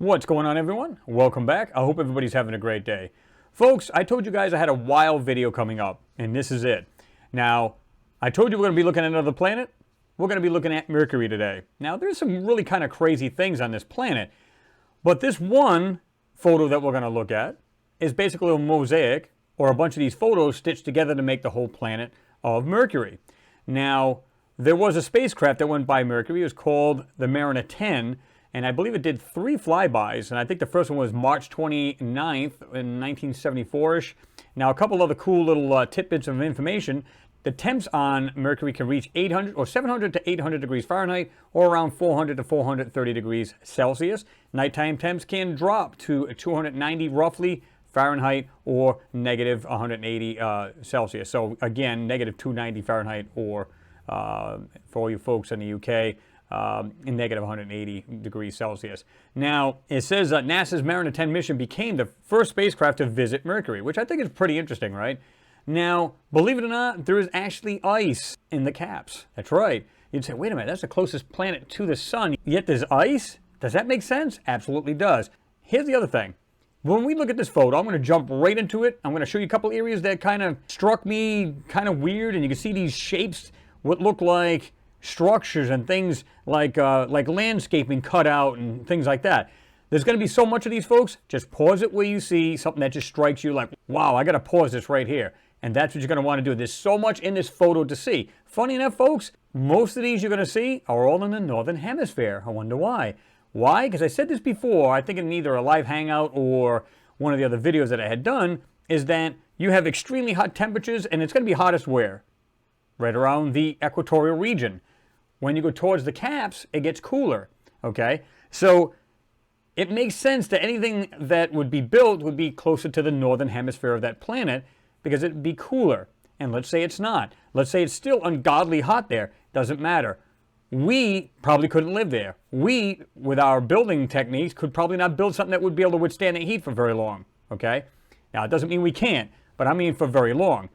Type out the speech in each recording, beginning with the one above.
What's going on, everyone? Welcome back. I hope everybody's having a great day. Folks, I told you guys I had a wild video coming up, and this is it. Now, I told you we're going to be looking at another planet. We're going to be looking at Mercury today. Now, there's some really kind of crazy things on this planet, but this one photo that we're going to look at is basically a mosaic, or a bunch of these photos stitched together to make the whole planet of Mercury. Now, there was a spacecraft that went by Mercury. It was called the Mariner 10, and I believe it did 3 flybys, and I think the first one was March 29th in 1974-ish. Now, a couple other cool little tidbits of information. The temps on Mercury can reach 800 or 700 to 800 degrees Fahrenheit, or around 400 to 430 degrees Celsius. Nighttime temps can drop to 290 roughly Fahrenheit, or negative 180 Celsius. So again, negative 290 Fahrenheit, or for all you folks in the UK, in negative 180 degrees Celsius. Now, it says that NASA's Mariner 10 mission became the first spacecraft to visit Mercury, which I think is pretty interesting, right? Now, believe it or not, there is actually ice in the caps. That's right. You'd say, wait a minute, that's the closest planet to the sun, yet there's ice? Does that make sense? Absolutely does. Here's the other thing. When we look at this photo, I'm going to jump right into it. I'm going to show you a couple areas that kind of struck me kind of weird, and you can see these shapes, what look like structures and things like landscaping cut out and things like that. There's going to be so much of these, folks. Just pause it where you see something that just strikes you like, wow, I got to pause this right here. And that's what you're going to want to do. There's so much in this photo to see. Funny enough, folks, most of these you're going to see are all in the northern hemisphere. I wonder why. Why? Because I said this before, I think in either a live hangout or one of the other videos that I had done, is that you have extremely hot temperatures, and it's going to be hottest where? Right around the equatorial region. When you go towards the caps, it gets cooler, okay? So it makes sense that anything that would be built would be closer to the northern hemisphere of that planet because it would be cooler. And let's say it's not. Let's say it's still ungodly hot there. Doesn't matter. We probably couldn't live there. We, with our building techniques, could probably not build something that would be able to withstand the heat for very long, okay? Now, it doesn't mean we can't, but I mean for very long.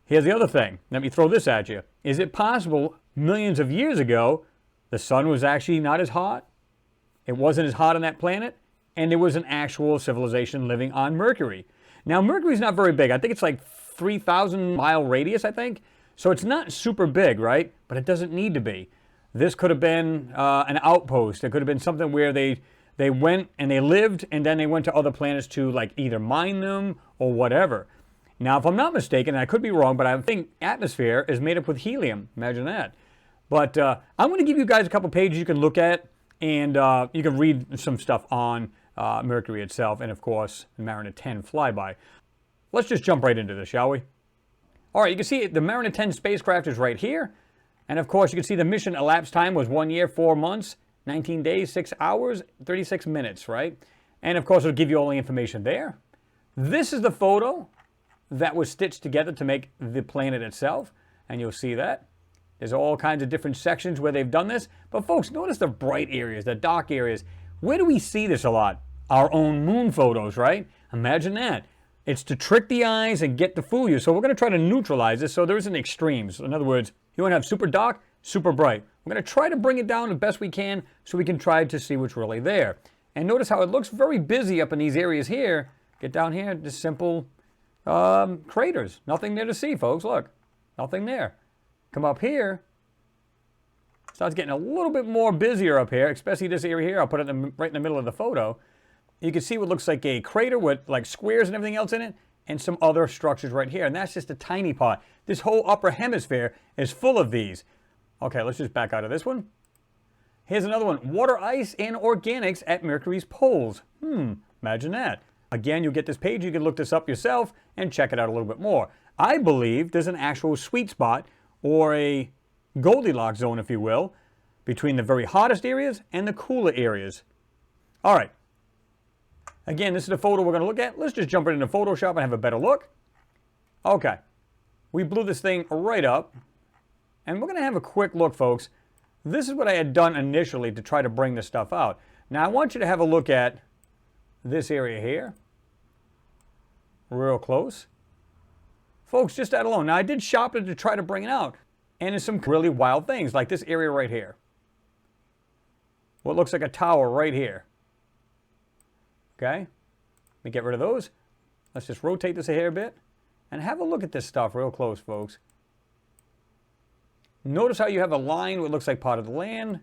Here's the other thing. Let me throw this at you. Is it possible millions of years ago the sun was actually not as hot? It wasn't as hot on that planet, and there was an actual civilization living on Mercury. Now, Mercury's not very big. I think it's like 3,000 mile radius, I think. So it's not super big, right? But it doesn't need to be. This could have been an outpost. It could have been something where they went and they lived, and then they went to other planets to like either mine them or whatever. Now, if I'm not mistaken, and I could be wrong, but I think atmosphere is made up with helium. Imagine that. But I'm going to give you guys a couple pages you can look at, and you can read some stuff on Mercury itself, and of course, the Mariner 10 flyby. Let's just jump right into this, shall we? All right, you can see the Mariner 10 spacecraft is right here. And of course, you can see the mission elapsed time was 1 year, 4 months, 19 days, 6 hours, 36 minutes, right? And of course, it'll give you all the information there. This is the photo that was stitched together to make the planet itself, and you'll see that. There's all kinds of different sections where they've done this, but folks, notice the bright areas, the dark areas. Where do we see this a lot? Our own moon photos, right? Imagine that. It's to trick the eyes and get to fool you, so we're going to try to neutralize this so there isn't extremes. In other words, you want to have super dark, super bright. We're going to try to bring it down the best we can so we can try to see what's really there. And notice how it looks very busy up in these areas here. Get down here, just simple craters. Nothing there to see, folks. Look, nothing there. Come up here. Starts getting a little bit more busier up here, especially this area here. I'll put it right in the middle of the photo. You can see what looks like a crater with like squares and everything else in it, and some other structures right here. And that's just a tiny part. This whole upper hemisphere is full of these. Okay, let's just back out of this one. Here's another one. Water, ice, and organics at Mercury's poles. Imagine that. Again, you'll get this page. You can look this up yourself and check it out a little bit more. I believe there's an actual sweet spot, or a Goldilocks zone, if you will, between the very hottest areas and the cooler areas. All right. Again, this is the photo we're going to look at. Let's just jump right into Photoshop and have a better look. Okay. We blew this thing right up. And we're going to have a quick look, folks. This is what I had done initially to try to bring this stuff out. Now, I want you to have a look at this area here. Real close. Folks, just that alone. Now, I did shop it to try to bring it out. And there's some really wild things, like this area right here. What looks like a tower right here. Okay? Let me get rid of those. Let's just rotate this a hair bit. And have a look at this stuff real close, folks. Notice how you have a line what looks like part of the land.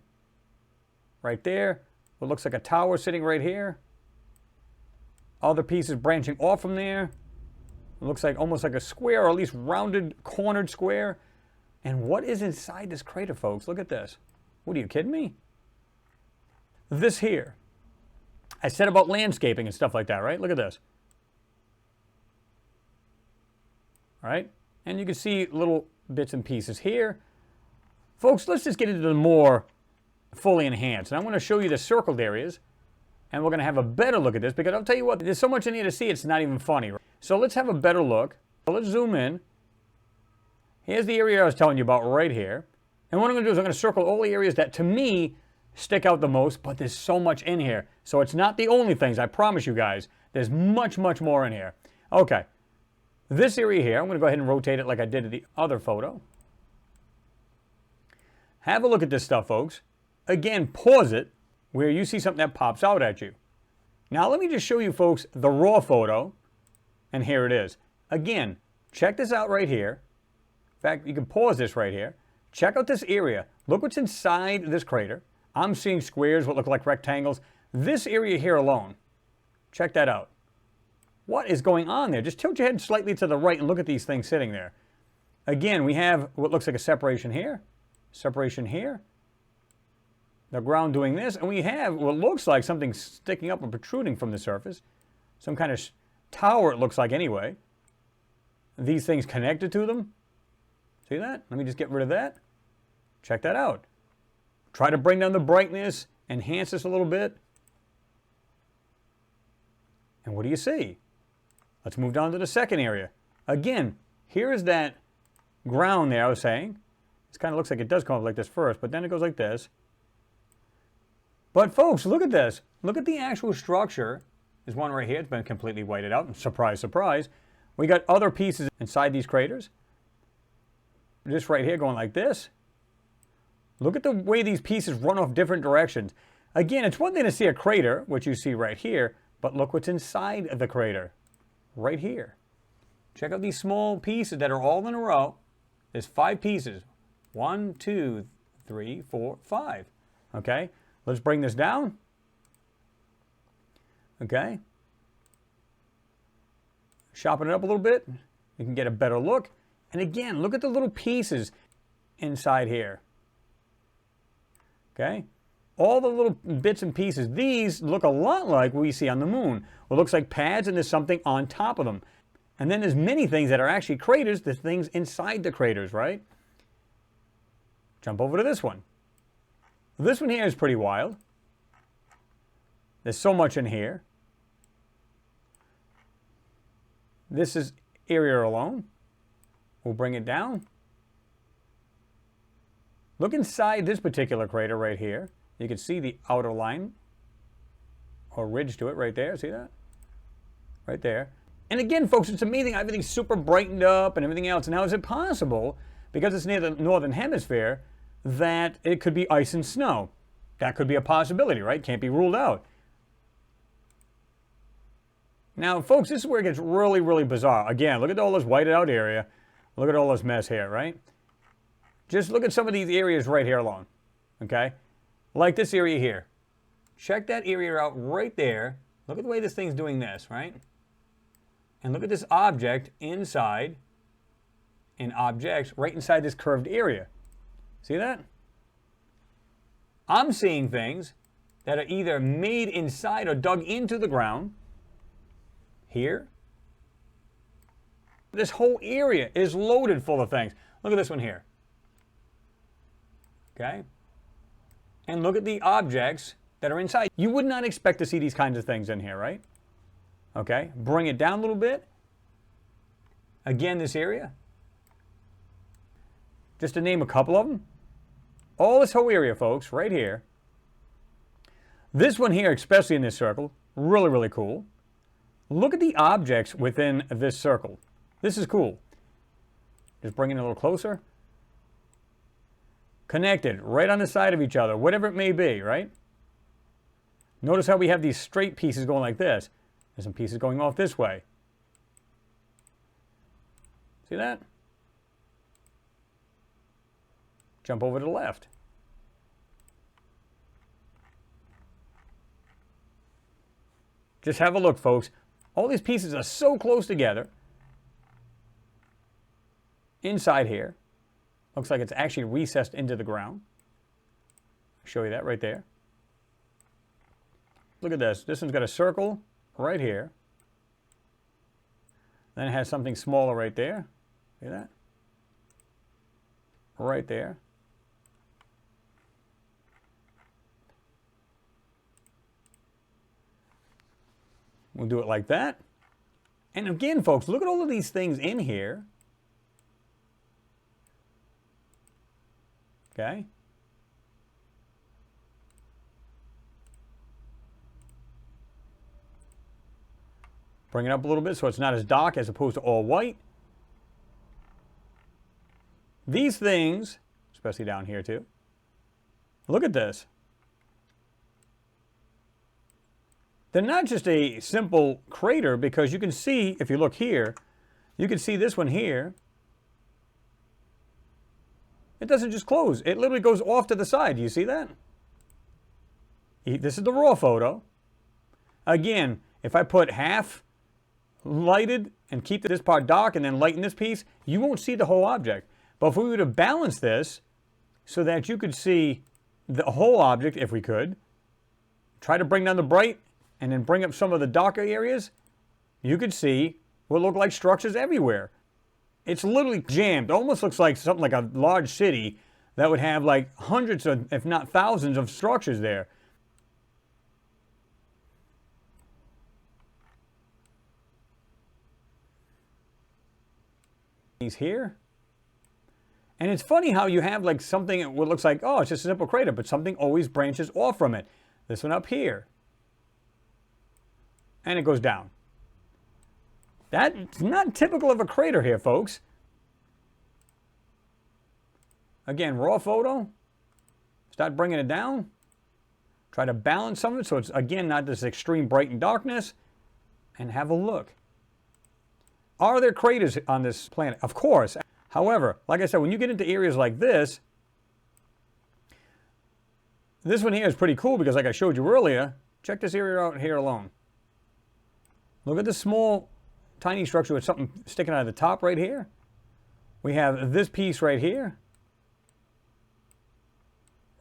Right there. What looks like a tower sitting right here. Other pieces branching off from there. It looks like almost like a square, or at least rounded, cornered square. And what is inside this crater, folks? Look at this. What, are you kidding me? This here. I said about landscaping and stuff like that, right? Look at this. All right? And you can see little bits and pieces here. Folks, let's just get into the more fully enhanced. And I'm going to show you the circled areas. And we're going to have a better look at this, because I'll tell you what, there's so much in here to see, it's not even funny. So let's have a better look. So let's zoom in. Here's the area I was telling you about right here. And what I'm going to do is I'm going to circle all the areas that, to me, stick out the most, but there's so much in here. So it's not the only things, I promise you guys. There's much, much more in here. Okay. This area here, I'm going to go ahead and rotate it like I did in the other photo. Have a look at this stuff, folks. Again, pause it where you see something that pops out at you. Now, let me just show you, folks, the raw photo. And here it is. Again, check this out right here. In fact, you can pause this right here. Check out this area. Look what's inside this crater. I'm seeing squares, what look like rectangles. This area here alone. Check that out. What is going on there? Just tilt your head slightly to the right and look at these things sitting there. Again, we have what looks like a separation here. Separation here. The ground doing this. And we have what looks like something sticking up or protruding from the surface. Some kind of tower, it looks like anyway. These things connected to them. See that? Let me just get rid of that. Check that out. Try to bring down the brightness, enhance this a little bit. And what do you see? Let's move down to the second area. Again, here's that ground there I was saying. This kind of looks like it does come up like this first, but then it goes like this. But folks, look at this. Look at the actual structure. There's one right here. It's been completely whited out. Surprise, surprise. We got other pieces inside these craters. This right here going like this. Look at the way these pieces run off different directions. Again, it's one thing to see a crater, which you see right here, but look what's inside of the crater. Right here. Check out these small pieces that are all in a row. There's 5 pieces. 1, 2, 3, 4, 5. Okay? Let's bring this down. Okay? Sharpen it up a little bit. You can get a better look. And again, look at the little pieces inside here. Okay? All the little bits and pieces. These look a lot like what we see on the moon. Well, it looks like pads and there's something on top of them. And then there's many things that are actually craters. There's things inside the craters, right? Jump over to this one. This one here is pretty wild. There's so much in here. This is area alone. We'll bring it down. Look inside this particular crater right here. You can see the outer line or ridge to it right there. See that? Right there. And again, folks, it's amazing. Everything's super brightened up and everything else. Now, is it possible, because it's near the northern hemisphere, that it could be ice and snow? That could be a possibility, right? Can't be ruled out. Now, folks, this is where it gets really, really bizarre. Again, look at all this whited out area. Look at all this mess here, right? Just look at some of these areas right here alone, okay? Like this area here. Check that area out right there. Look at the way this thing's doing this, right? And look at this object inside, and objects right inside this curved area. See that? I'm seeing things that are either made inside or dug into the ground. Here. This whole area is loaded full of things. Look at this one here. Okay? And look at the objects that are inside. You would not expect to see these kinds of things in here, right? Okay? Bring it down a little bit. Again, this area. Just to name a couple of them. All this whole area, folks, right here. This one here, especially in this circle, really, really cool. Look at the objects within this circle. This is cool. Just bring it a little closer. Connected, right on the side of each other, whatever it may be, right? Notice how we have these straight pieces going like this. There's some pieces going off this way. See that? Jump over to the left. Just have a look, folks. All these pieces are so close together. Inside here. Looks like it's actually recessed into the ground. I'll show you that right there. Look at this. This one's got a circle right here. Then it has something smaller right there. See that? Right there. We'll do it like that. And again, folks, look at all of these things in here. Okay. Bring it up a little bit so it's not as dark as opposed to all white. These things, especially down here too, look at this. They're not just a simple crater, because you can see, if you look here, you can see this one here. It doesn't just close. It literally goes off to the side. Do you see that? This is the raw photo. Again, if I put half lighted and keep this part dark and then lighten this piece, you won't see the whole object. But if we were to balance this so that you could see the whole object, if we could, try to bring down the bright and then bring up some of the darker areas, you could see what look like structures everywhere. It's literally jammed. It almost looks like something like a large city that would have like hundreds of, if not thousands of structures there. He's here. And it's funny how you have like something that looks like, oh, it's just a simple crater, but something always branches off from it. This one up here. And it goes down. That's not typical of a crater here, folks. Again, raw photo. Start bringing it down. Try to balance some of it so it's, again, not this extreme bright and darkness. And have a look. Are there craters on this planet? Of course. However, like I said, when you get into areas like this one here is pretty cool because, like I showed you earlier, check this area out here alone. Look at this small, tiny structure with something sticking out of the top right here. We have this piece right here.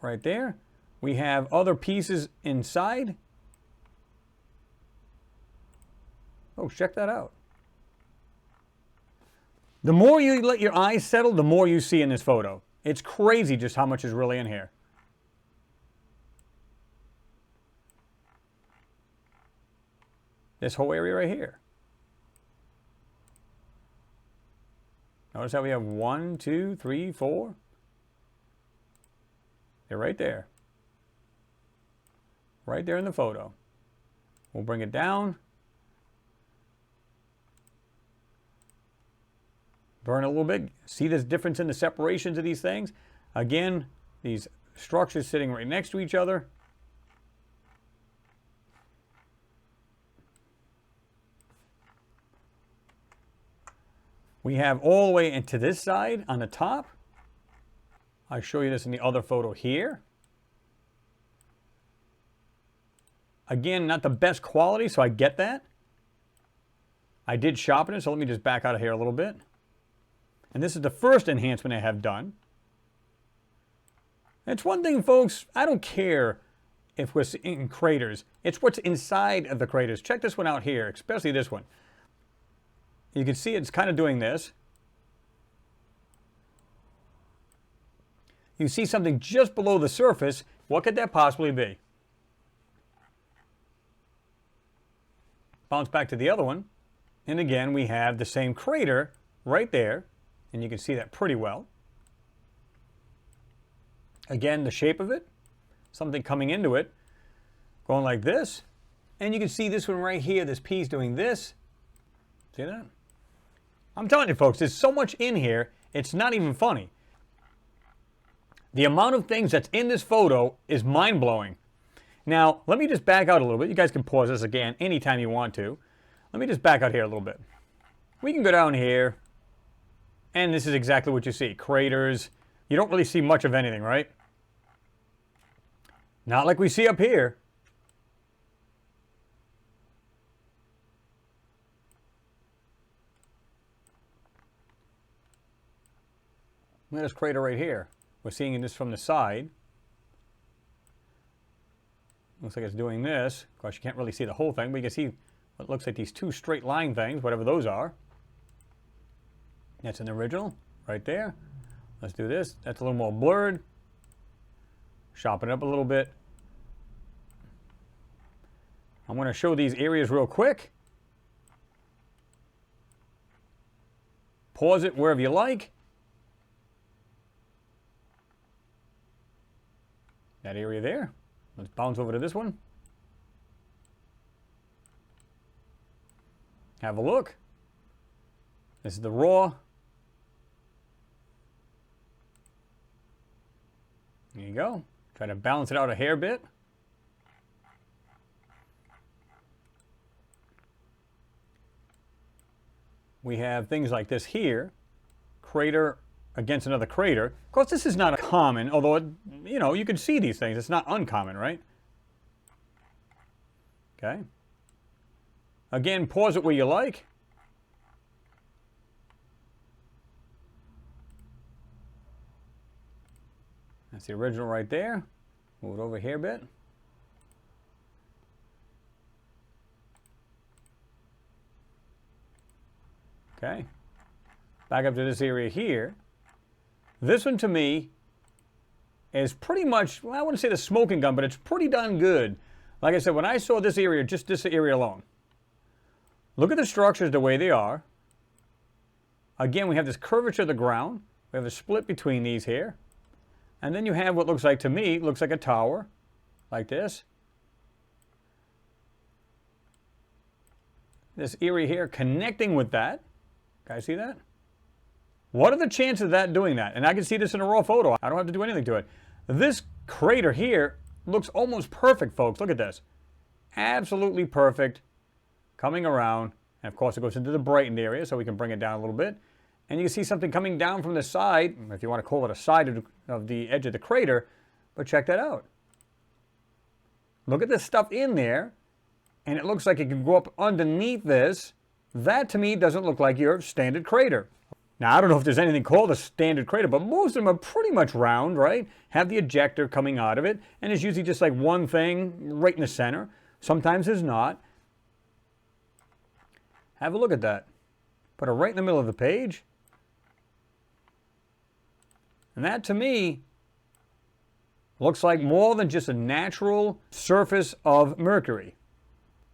Right there. We have other pieces inside. Oh, check that out. The more you let your eyes settle, the more you see in this photo. It's crazy just how much is really in here. This whole area right here. Notice how we have 1, 2, 3, 4. They're right there. Right there in the photo. We'll bring it down. Burn a little bit. See this difference in the separations of these things? Again, these structures sitting right next to each other. We have all the way into this side on the top. I'll show you this in the other photo here. Again, not the best quality, so I get that. I did sharpen it, so let me just back out of here a little bit. And this is the first enhancement I have done. It's one thing, folks, I don't care if we're in craters. It's what's inside of the craters. Check this one out here, especially this one. You can see it's kind of doing this. You see something just below the surface. What could that possibly be? Bounce back to the other one. And again, we have the same crater right there. And you can see that pretty well. Again, the shape of it. Something coming into it. Going like this. And you can see this one right here, this piece doing this. See that? I'm telling you, folks, there's so much in here, it's not even funny. The amount of things that's in this photo is mind-blowing. Now, let me just back out a little bit. You guys can pause this again anytime you want to. Let me just back out here a little bit. We can go down here, and this is exactly what you see. Craters. You don't really see much of anything, right? Not like we see up here. Look at this crater right here. We're seeing this from the side. Looks like it's doing this. Of course, you can't really see the whole thing, but you can see what looks like these two straight line things, whatever those are. That's an original right there. Let's do this. That's a little more blurred. Sharpen it up a little bit. I'm going to show these areas real quick. Pause it wherever you like. That area there. Let's bounce over to this one. Have a look. This is the raw. There you go. Try to balance it out a hair bit. We have things like this here. Crater against another crater. Of course, this is not common, although, you can see these things. It's not uncommon, right? Okay. Again, pause it where you like. That's the original right there. Move it over here a bit. Okay. Back up to this area here. This one to me is pretty much, well, I wouldn't say the smoking gun, but it's pretty darn good. Like I said, when I saw this area, just this area alone, look at the structures the way they are. Again, we have this curvature of the ground. We have a split between these here. And then you have what looks like, to me, looks like a tower, like this. This area here connecting with that. Guys see that? What are the chances of that doing that? And I can see this in a raw photo. I don't have to do anything to it. This crater here looks almost perfect, folks. Look at this. Absolutely perfect. Coming around. And of course it goes into the brightened area, so we can bring it down a little bit. And you can see something coming down from the side, if you want to call it a side of the edge of the crater. But check that out. Look at this stuff in there. And it looks like it can go up underneath this. That to me doesn't look like your standard crater. Now, I don't know if there's anything called a standard crater, but most of them are pretty much round, right? Have the ejector coming out of it, and it's usually just like one thing right in the center. Sometimes there's not. Have a look at that. Put it right in the middle of the page. And that, to me, looks like more than just a natural surface of Mercury.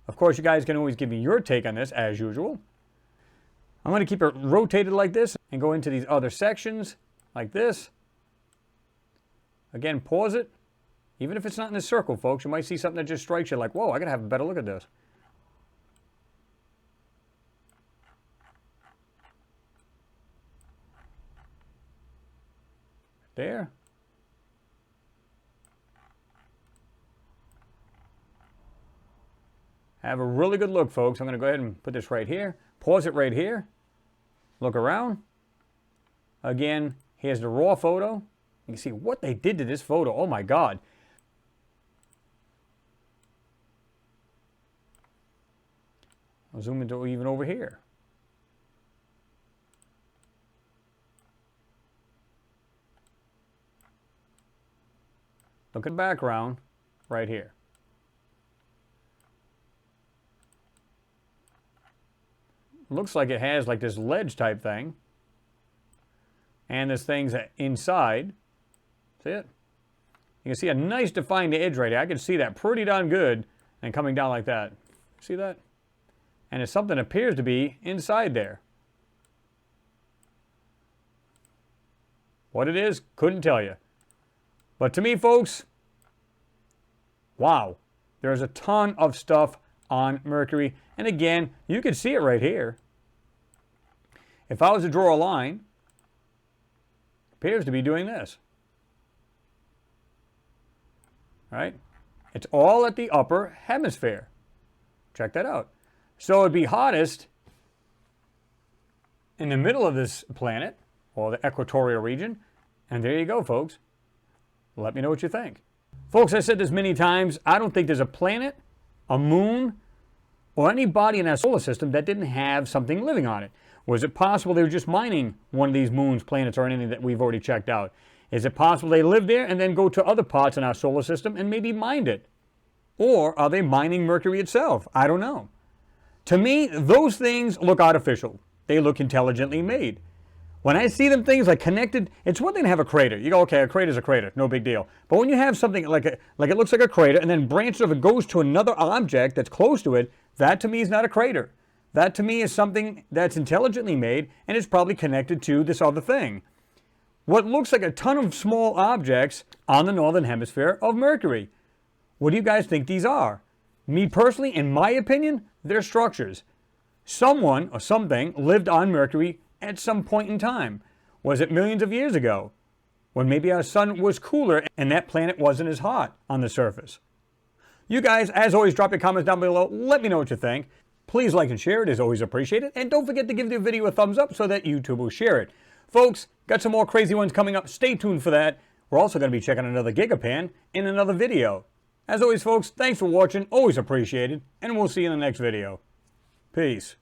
Of course, you guys can always give me your take on this, as usual. I'm going to keep it rotated like this and go into these other sections like this. Again, pause it. Even if it's not in a circle, folks, you might see something that just strikes you like, whoa, I got to have a better look at this. There. Have a really good look, folks. I'm going to go ahead and put this right here. Pause it right here. Look around. Again, here's the raw photo. You can see what they did to this photo. Oh my God. I'll zoom into even over here. Look at the background right here. Looks like it has like this ledge type thing. And there's things inside. See it? You can see a nice defined edge right here. I can see that pretty darn good. And coming down like that. See that? And it's something that appears to be inside there. What it is, couldn't tell you. But to me, folks, wow. There's a ton of stuff on Mercury. And again, you can see it right here. If I was to draw a line, it appears to be doing this. Right? It's all at the upper hemisphere. Check that out. So it'd be hottest in the middle of this planet, or the equatorial region. And there you go, folks. Let me know what you think. Folks, I said this many times, I don't think there's a planet, a moon, or any body in our solar system that didn't have something living on it. Was it possible they were just mining one of these moons, planets, or anything that we've already checked out? Is it possible they live there and then go to other parts in our solar system and maybe mine it? Or are they mining Mercury itself? I don't know. To me, those things look artificial. They look intelligently made. When I see them things like connected, it's one thing to have a crater. You go, okay, a crater's a crater, no big deal. But when you have something like it looks like a crater and then branches off and goes to another object that's close to it, that to me is not a crater. That to me is something that's intelligently made and is probably connected to this other thing. What looks like a ton of small objects on the northern hemisphere of Mercury. What do you guys think these are? Me personally, in my opinion, they're structures. Someone or something lived on Mercury at some point in time. Was it millions of years ago? When maybe our sun was cooler and that planet wasn't as hot on the surface? You guys, as always, drop your comments down below. Let me know what you think. Please like and share. It is always appreciated. And don't forget to give the video a thumbs up so that YouTube will share it. Folks, got some more crazy ones coming up. Stay tuned for that. We're also going to be checking another gigapan in another video. As always, folks, thanks for watching. Always appreciated. And we'll see you in the next video. Peace.